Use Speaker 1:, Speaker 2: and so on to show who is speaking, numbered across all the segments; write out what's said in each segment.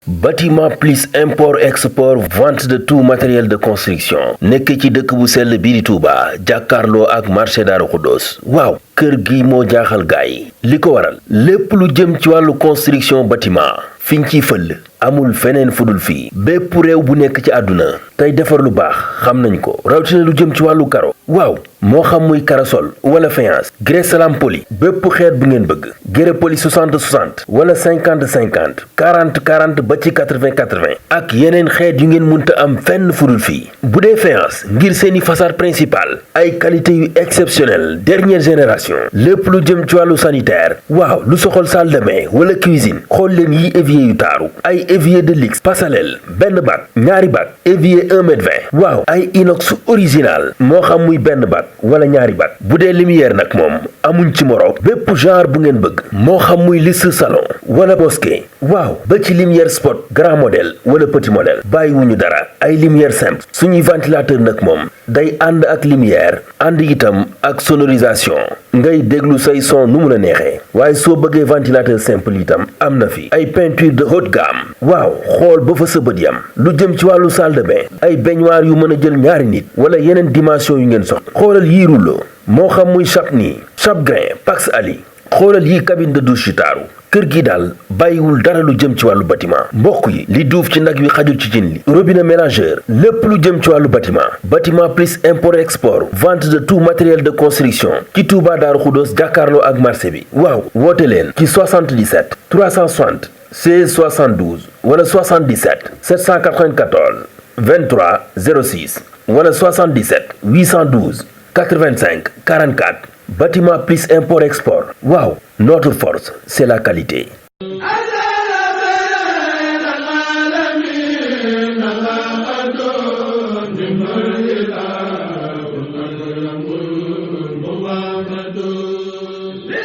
Speaker 1: Bâtiment plus import export vente de tout matériel de construction nekk ci dëkk bu sell bii di Touba jàkkaarloo ak marché Daaru Xuddoos waaw kër gi moo jaaxal gaay li ko waral lépp lu jëm ci wàllu construction bâtiment fiñ ciy fëll amul feneen fudul fii bépp réew bu nekk ci àdduna tey defar lu baax xam nañ ko rawatina lu jëm ci wàllu karo waaw moo xam muy karasol wala faïence grès salam poli bépp xeet bu ngeen bëgg grès poli 60 60 wala 50 50 40 40 ba ci 80 80 ak yeneen xeet yu ngeen munta am fenn fudul fii bu dee faïence ngir seeni façade principale ay qualité yu exceptionnelle dernière génération lépp lu jëm ci wàllu sanitaire waaw lu soxol salle de bain wala cuisine xool leen yi évier yu taaru ay évier de luxe passerelle benn bac ñaari bac évier 1 mètre 20 waaw ay inox original moo xam muy benn bac wala ñaari bac bu dee lumière nag moom amuñ ci moroom bépp genre bu ngeen bëgg moo xam muy liste salon wala bosquet waaw ba ci lumière spot grand modèle wala petit modèle bàyyiwuñu dara ay lumière simple suñuy ventilateur nag moom day ànd ak lumière ànd itam ak sonorisation ngay déglu say son nu mu la neexee waaye soo bëggee ventilateur simple itam am na fi ay peinture de haute gamme waaw xool ba fa sa bët yam lu jëm ci wàllu salle de bain ay baignoire yu mën a jël ñaari nit wala yeneen dimension yu ngeen soxla xoolal yii rouleau moo xam muy Chapni Chapgrain Pax Ali xoolal yii cabine de douche yu taaru kër gi daal bàyyiwul dara lu jëm ci wàllu bâtiment mbokk yi li duuf ci nag wi xajul ci cin li robinet mélangeur lépp lu jëm ci wàllu bâtiment plus import export vente de tout matériel de construction ci Touba Daaru Xuddoos jàkkaarloo ak marché bi waaw woote leen ci 77 360 16 72 wala 77 794 23 06 wala 77 812 85 44 Bâtiment plus import export waaw notre force c'est la qualité.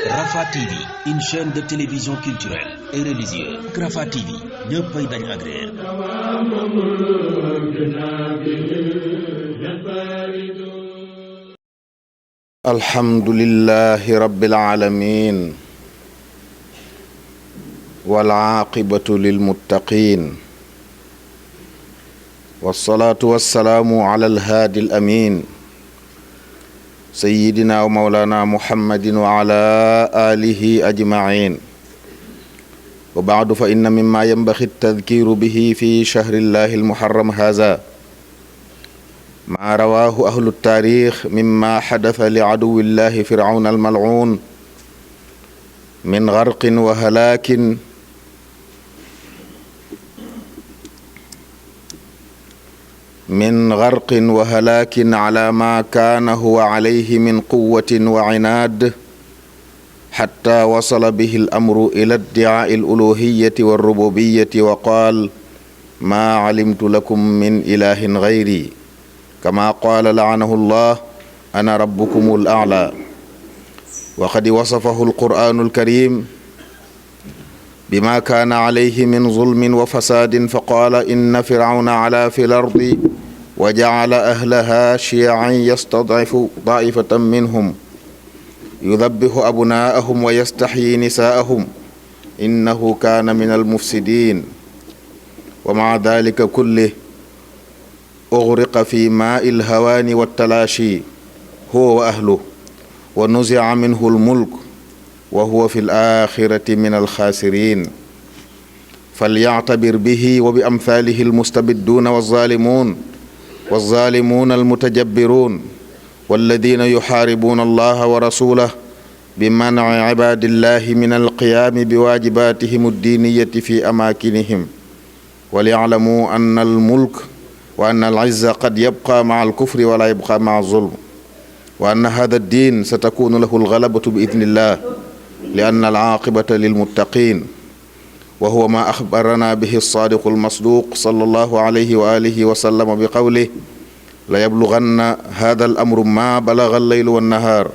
Speaker 2: Rafah TV, une chaîne de télévision culturelle et religieuse. Rafah TV ñëppay dañ agréer.
Speaker 3: alhamdulillahi rabbil alamin wal aaqibatu lil muttaqin wassalaatu wassalaamu ala alhaadi al amin sayyidina wa mawlana muhammadin wa ala alihi ajmain wa baadu fa inna mimma yanbaxi tadkiru bihi fi shahrillahi almuharram haza maa rawaahu ahlu taarix mimma xadasa li aduwillahi firawna almalcuun min garqin wa halaakin ala maa kaana huwa calayhi min quwatin wa cinaad xatta wasala bihi alamru ila iddicaai aluluhiyati walrububiyati wa qaal maa calimtu lakum min ilahin gayri kama qaala laanahu llah ana rabbukum al-a'la wa qad wasafahu al-qur'anu al-karim bima kaana alayhi min zulmin wa fasaadin fa qaala inna firawna ala fi l-ardi wa ja'ala ahlaha shii'an yastad'ifu taa'ifatan minhum yudabbihu abnaa'ahum wa yastaxyi nisaa'ahum innahu kaana min al-mufsidiin wa ma'a dhaalika kullihi ughriqa fi maa'i al-hawaani wat-talaashi huwa wa ahluhu wa nuzi'a minhu al-mulk wa huwa fi al-aaxirati min al-xaasiriin falya'tabir bihi wa bi amthaalihi al-mustabidduuna waz-zaalimuuna al-mutajabbiruun walladiina yuxaaribuuna allaha wa rasuulahu biman'i cibaadillaahi min al-qiyaami biwaajibaatihim ad-diiniyyati fi amaakinihim wa liya'lamuu anna al-mulka wa anna al-izza qad yabqa ma'a al-kufri wa la yabqa ma'a az-zulm wa anna hadha ad-din satakunu lahu al-ghalabatu bi idhnillah li anna al-aqibata lil-muttaqin wa huwa ma akhbarana bihi as-sadiq al-masduq sallallahu alayhi wa alihi wa sallam bi qawlihi la yablughanna hadha al-amru ma balagha al-laylu wan-nahar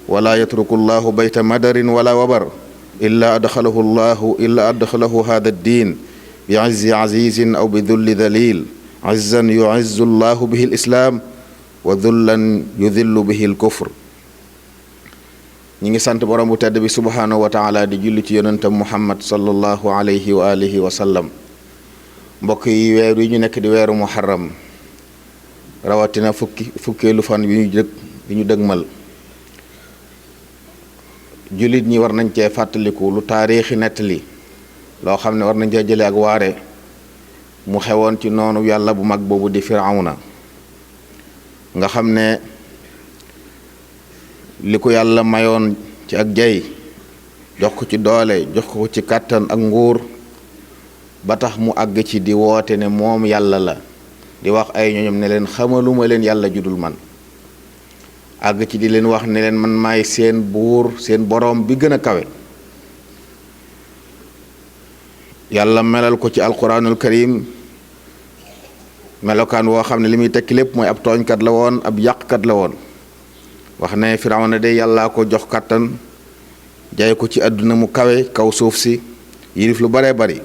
Speaker 3: wa la yatruku Allahu bayta madarin wa la wabar illa adkhalahu hadha ad-din bi'izzi azizin aw bi dhulli dhalil izzan yu'izzu llahu bihi l-islaam wa dhullan yudhillu bihi l-kufr ñi ngi sant borom bu tedd bi subhaanahu wa taala di julli ci yonentam muhammad sallallahu alayhi wa alihi wa sallam mbokk yi weer yi ñu nekk di weeru muharram rawatina fukkeelu fan bi ñu dëgmal jullit ñi war nañ cee fàttaliku lu taarixi nettali loo xam ne war nañ cee jële ak waare mu xewoon ci noonu yàlla bu mag boobu di firawna nga xam ne li ko yàlla mayoon ci ak jay jox ko ci doole jox ko ci kàttan ak nguur ba tax mu àgg ci di woote ne moom yàlla la di wax ay ñoñom ne leen xamaluma leen yàlla judul man àgg ci di leen wax ne leen man maay seen buur seen boroom bi gën a kawe yàlla melal ko ci alquranul karim melokaan woo xam ne li muy tekki lépp mooy ab tooñkat la woon ab yàqkat la woon wax ne Firawna de yàllaa ko jox kàttan jaay ko ci àdduna mu kawe kaw suuf si yilif lu baree bari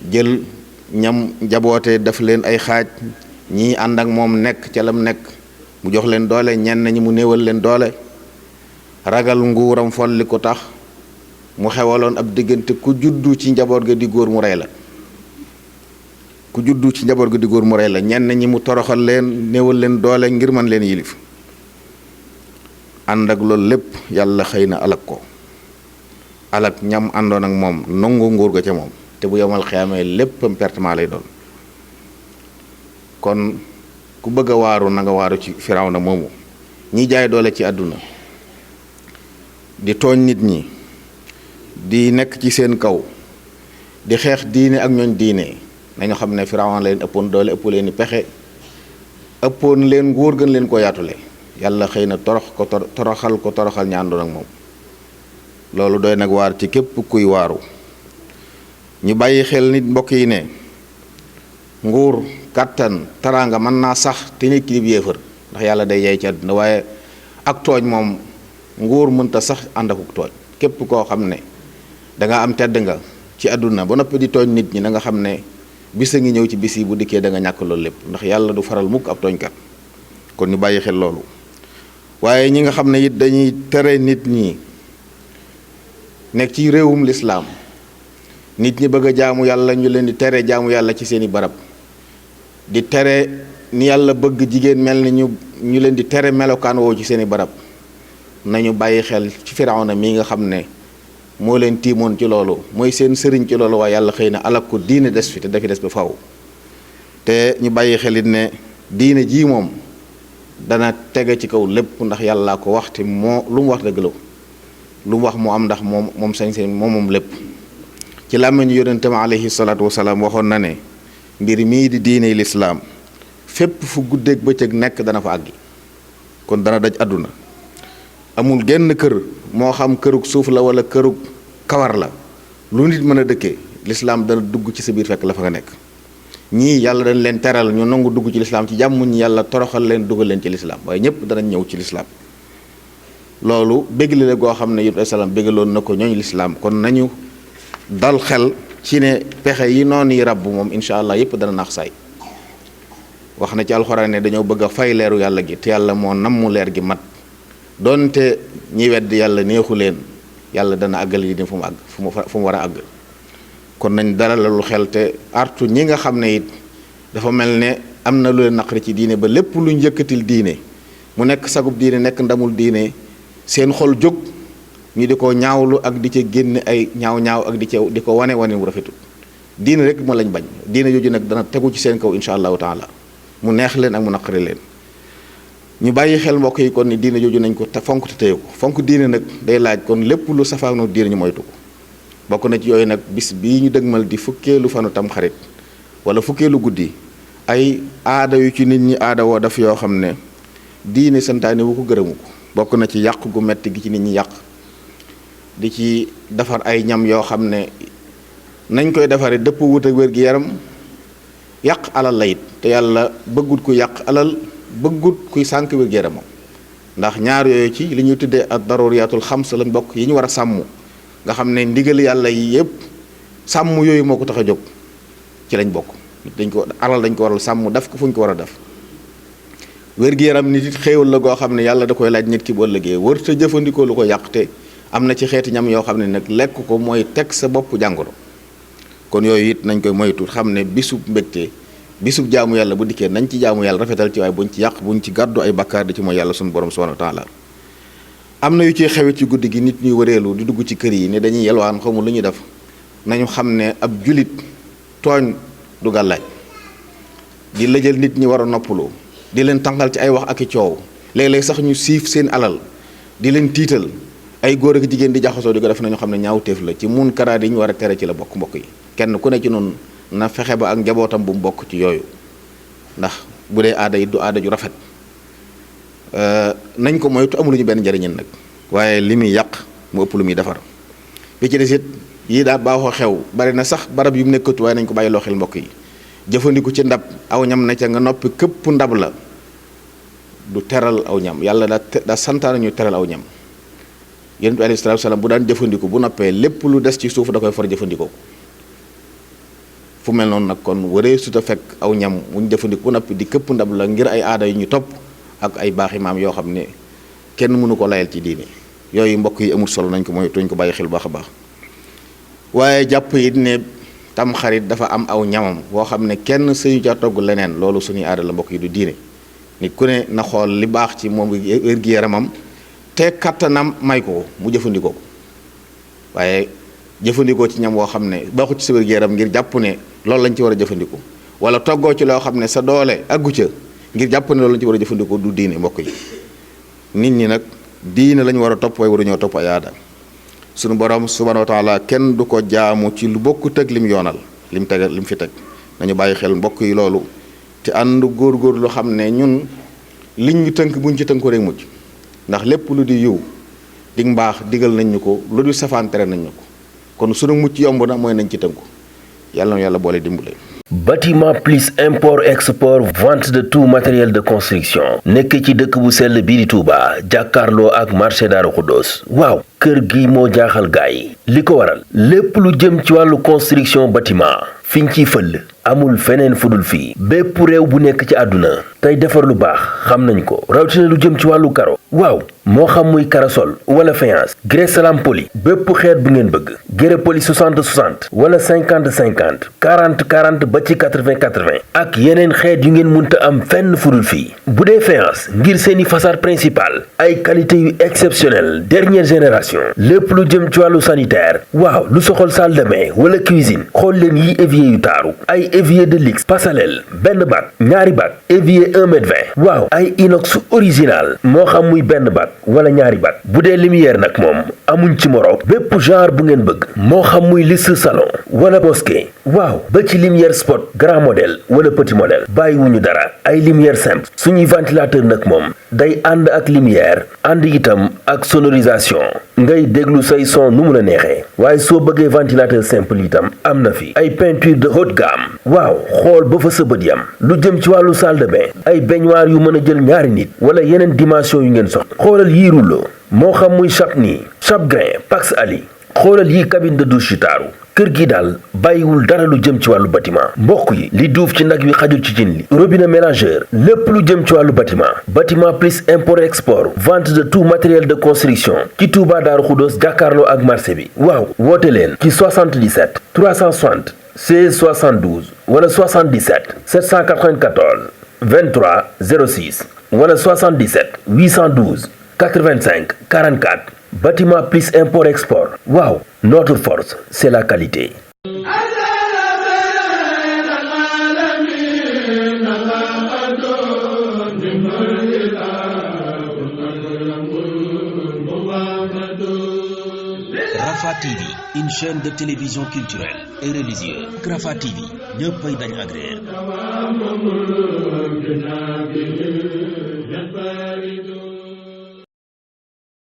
Speaker 3: jël ñam njaboote daf leen ay xaaj ñii ànd ak moom nekk ca lam nekk mu jox leen doole ñenn ñi mu néewal leen doole ragal nguuram folli ko tax mu xewaloon ab diggante ku juddu ci njaboot ga di góor mu rey la ku juddu ci njaboot ga di góor mu rey la ñenn ñi mu toroxal leen néewal leen doole ngir man leen yilif ànd ak loolu lépp yàlla xëy na alak ko alak ñam àndoon ak moom nangu nguur ga ca moom te bu yomal xiyaamee léppam pertement lay doon kon ku bëgg a waaru na nga waaru ci Firawna moomu ñi jaay doole ci àdduna di tooñ nit ñi di nekk ci seen kaw di xeex diine ak ñooñ diine nañu xam ne Firawna leen ëppoon doole ëpp leen i pexe ëppoon leen nguur gën leen ko yaatule yàlla xëy na toroxal ña àndoon ak moom loolu doy nag waar ci képp kuy waaru ñu bàyyi xel nit mbokk yi ne nguur kàttan taraanga mën naa sax te nit ki di yéefar ndax yàlla day yey ci àdduna waaye ak tooñ moom nguur mënta sax ànd akuk tooñ képp koo xam ne danga am tedd nga ci àdduna ba noppi di tooñ nit ñi na nga xam ne bis a ngi ñëw ci bis yi bu dikkee da nga ñàkk loolu lépp ndax yàlla du faral mukk ab tooñkat kon ñu bàyyi xel loolu waaye ñi nga xam ne it dañuy tere nit ñi nekk ci réewum lislaam nit ñi bëgg a jaamu yàlla ñu leen di tere jaamu yàlla ci seeni barab di tere ni yàlla bëgg jigéen mel ni ñu leen di tere melokaan woo ci seeni barab nañu bàyyi xel ci Firawna mii nga xam ne moo leen tiimoon ci loolu mooy seen sëriñ ci loolu waaye yàlla xëy na alak ko diine des fi te dafi des ba faw te ñu bàyyi xelit ne diine jii moom dana tege ci kaw lépp ndax yàllaa ko wax te moo lu mu wax dëgg la lu mu wax mu am ndax moom sañ-sañ moom lépp ci làmmiñu yonentam alayhi salaatu wasalaam waxoon na ne mbir mii di diine lislaam fépp fu guddeeg bëccëg nekk dana fa àggi kon dana daj àdduna amul genn kër moo xam kërug suuf la wala kërug kawar la lu nit mën a dëkkee lislaam dana dugg ci sa biir fekk la fa nga nekk ñii yàlla dañ leen teral ñu nangu dugg ci lislaam ci jàmm ñi yàlla toroxal leen dugal leen ci lislaam waaye ñëpp danañ ñëw ci lislaam loolu bégle la goo xam ne yëpp salaam bégaloon na ko ñooñu lislaam kon nañu dal xel ci ne pexe yi noonu yi ràbb moom incha allah yëpp dana naax saay wax na ci alxuraan ne dañoo bëgg a fay leeru yàlla gi te yàlla moo namm leer gi mat doonte ñi wedd yàlla neexu leen yàlla dana àggal yi fu mu àgg fu mu war a àgg kon nañ dalalalu xel te artu ñi nga xam ne it dafa mel ne am na lu leen naqari ci diine ba lépp lu njëkkatil diine mu nekk sagub diine nekk ndamul diine seen xol jóg ñu di ko ñaawlu ak di ca génne ay ñaaw ak di ko wane wu rafetul diine rek moo lañ bañ diine jooju nag dana tegu ci seen kaw insha allahu taala mu neex leen ak mu naqari leen ñu bàyyi xel mbokk yi kon ni diine jooju nañ ko fonk te téye ko fonk diine nag day laaj kon lépp lu safaanoo diine ñu moytu ko bokk na ci yooyu nag bis bii ñu dëgmal di fukkeelu fanu tam xarit wala fukkeelu guddi ay aada yu ci nit ñi aada woo daf yoo xam ne diine santaane wu ko gërëmu ko bokk na ci yàq gu metti gi ci nit ñi yàq di ci defar ay ñam yoo xam ne nañ koy defaree dëpp wut ak wér gi yaram yàq alal la it te yàlla bëggut ku yàq alal bëggut kuy sànk wér gi yaramam ndax ñaar yooyu ci li ñuy tuddee ak daruriyatul xams lañ bokk yi ñu war a sàmm nga xam ne ndigal yàlla yi yëpp sàmm yooyu moo ko tax a jóg ci lañ bokk dañ ko alal dañ ko waral sàmm def ko fu ñu ko war a def wér-gi-yaram nit it xéewal la goo xam ne yàlla da koy laaj nit ki bu ëllëgee wër te jëfandikoo lu ko yàq te am na ci xeeti ñam yoo xam ne nag lekk ko mooy teg sa bopp jàngoro kon yooyu it nañ koy moytu xam ne bisub mbégte bisub jaamu yàlla bu dikkee nañ ci jaamu yàlla rafetal ci waaye buñ ci yàq buñ ci gàddu ay bakkaar di ci mooy yàlla sunu borom subhanahu wa taala am na yu ciy xewit ci guddi gi nit ñuy wëreelu di dugg ci kër yi ne dañuy yelwaan xamul lu ñuy def nañu xam ne ab julit tooñ du gàllaaj di lëjal nit ñi war a noppalu di leen tànqal ci ay wax ak i coow léeg-léeg sax ñu siif seen alal di leen tiital ay góor ak jigéen di jaxasoo di ko def nañu xam ne ñaawteef la ci mun karaat yi ñu war a tere ci la bokk mbokk yi kenn ku ne ci noonu na fexe ba ak njabootam bu mu bokk ci yooyu ndax bu dee aada yi du aada ju rafet nañ ko moytu amuluñu benn njëriñin nag waaye li muy yàq mu ëpp lu muy defar bi ci des it yii daa baaxoo xew bari na sax barab yu mu nekkatu waaye nañ ko bàyyi loo xel mbokk yi jëfandiku ci ndab aw ñam na ca nga noppi këpp ndab la du teral aw ñam yàlla daa santaana ñu teral aw ñam yonent bi alayhi salaatu salaam bu daan jëfandiku bu noppee lépp lu des ci suuf da koy far jëfandikoo fu mel noonu nag kon waree suta fekk aw ñam mu ñu jëfandiku bu noppi di këpp ndab la ngir ay aada yu ñu topp ak ay baaxi maam yoo xam ne kenn mënu ko layal ci diine yooyu mbokk yi amul solo nañ ko mooy tuñ ko bàyyi xel baax a baax waaye jàpp it ne tam xarit dafa am aw ñamam boo xam ne kenn suñu ca togg leneen loolu suñuy aada la mbokk yi du diine nit ku ne na xool li baax ci moom wér-gi-yaramam te kattanam may ko mu jëfandikoo ko waaye jëfandikoo ci ñam woo xam ne baaxut ci sa wér-gi-yaram ngir jàpp ne loolu lañ ci war a jëfandikoo wala toggoo ci loo xam ne sa doole aggu ca ngir jàpp ne loolu lañ ci war a jëfandikoo du diine mbokk yi nit ñi nag diine lañu war a topp waaye waruñoo topp ay aada sunu borom subhanahu wa taala kenn du ko jaamu ci lu bokku teg lim yoonal lim tegal lim fi teg nañu bàyyi xel mbokk yi loolu te ànd góor-góor lu xam ne ñun liñ ñu tënk buñ ci tënku rek mucc ndax lépp lu di yiw di mbaax digal nañ ñu ko lu di safaan tere nañ ñu ko kon sunu mucc yomb na mooy nañ ci tënku yàlla na yàlla boole dimbale.
Speaker 1: Bâtiment plus import export vente de tout matériel de construction nekk ci dëkk bu sell bii di Touba jàkkaarloo ak marché Daaru Xuddoos waaw kër gi moo jaaxal gaay li ko waral lépp lu jëm ci wàllu construction bâtiment fiñ ciy fëll amul feneen fudul fii bépp réew bu nekk ci àdduna tey defar lu baax xam nañ ko rawatina lu jëm ci wàllu karo waaw moo xam muy karasol wala faïence grès salam poli bépp xeet bu ngeen bëgg grès poli 60 60 wala 50 50 40 40 ba ci 80 80 ak yeneen xeet yu ngeen munta am fenn fudul fii bu dee faïence ngir seeni façade principale ay qualité yu exceptionnelle dernière génération lépp lu jëm ci wàllu sanitaire waaw lu soxol salle de bain wala cuisine xool leen yi évier yu taaru ay évier de luxe passerelle benn bac ñaari bac évier 1 mètre 20 waaw ay inox original moo xam muy benn bac wala ñaari bac bu dee lumière nag moom amuñ ci moroom bépp genre bu ngeen bëgg moo xam muy liste salon wala bosquet waaw ba ci lumière spot grand modèle wala petit modèle bàyyiwuñu dara ay lumière simple suñuy ventilateur nag moom day ànd ak lumière ànd itam ak sonorisation ngay déglu say son nu mu la neexee waaye soo bëggee ventilateur simple itam am na fi ay peinture de haute gamme waaw xool ba fa sa bët yam lu jëm ci wàllu salle de bain ay baignoire yu mën a jël ñaari nit wala yeneen dimension yu ngeen soxla xoolal yii rouleau moo xam muy Chapni Chapgrain Pax Ali xoolal yii cabine de douche yu taaru kër gi daal bàyyiwul dara lu jëm ci wàllu bâtiment mbokk yi li duuf ci nag wi xajul ci cin li robinet mélangeur lépp lu jëm ci wàllu bâtiment plus import export vente de tout matériel de construction ci Touba Daaru Xuddoos jàkkaarloo ak marché bi waaw woote leen ci 77 360 16 72 wala 77 794 23 06 wala 77 812 85 44 bâtiment plus import export waaw notre force c'est la qualité.
Speaker 2: Rafah TV, une chaîne de télévision culturelle et religieuse. Rafah TV ñëppay dañ agréer.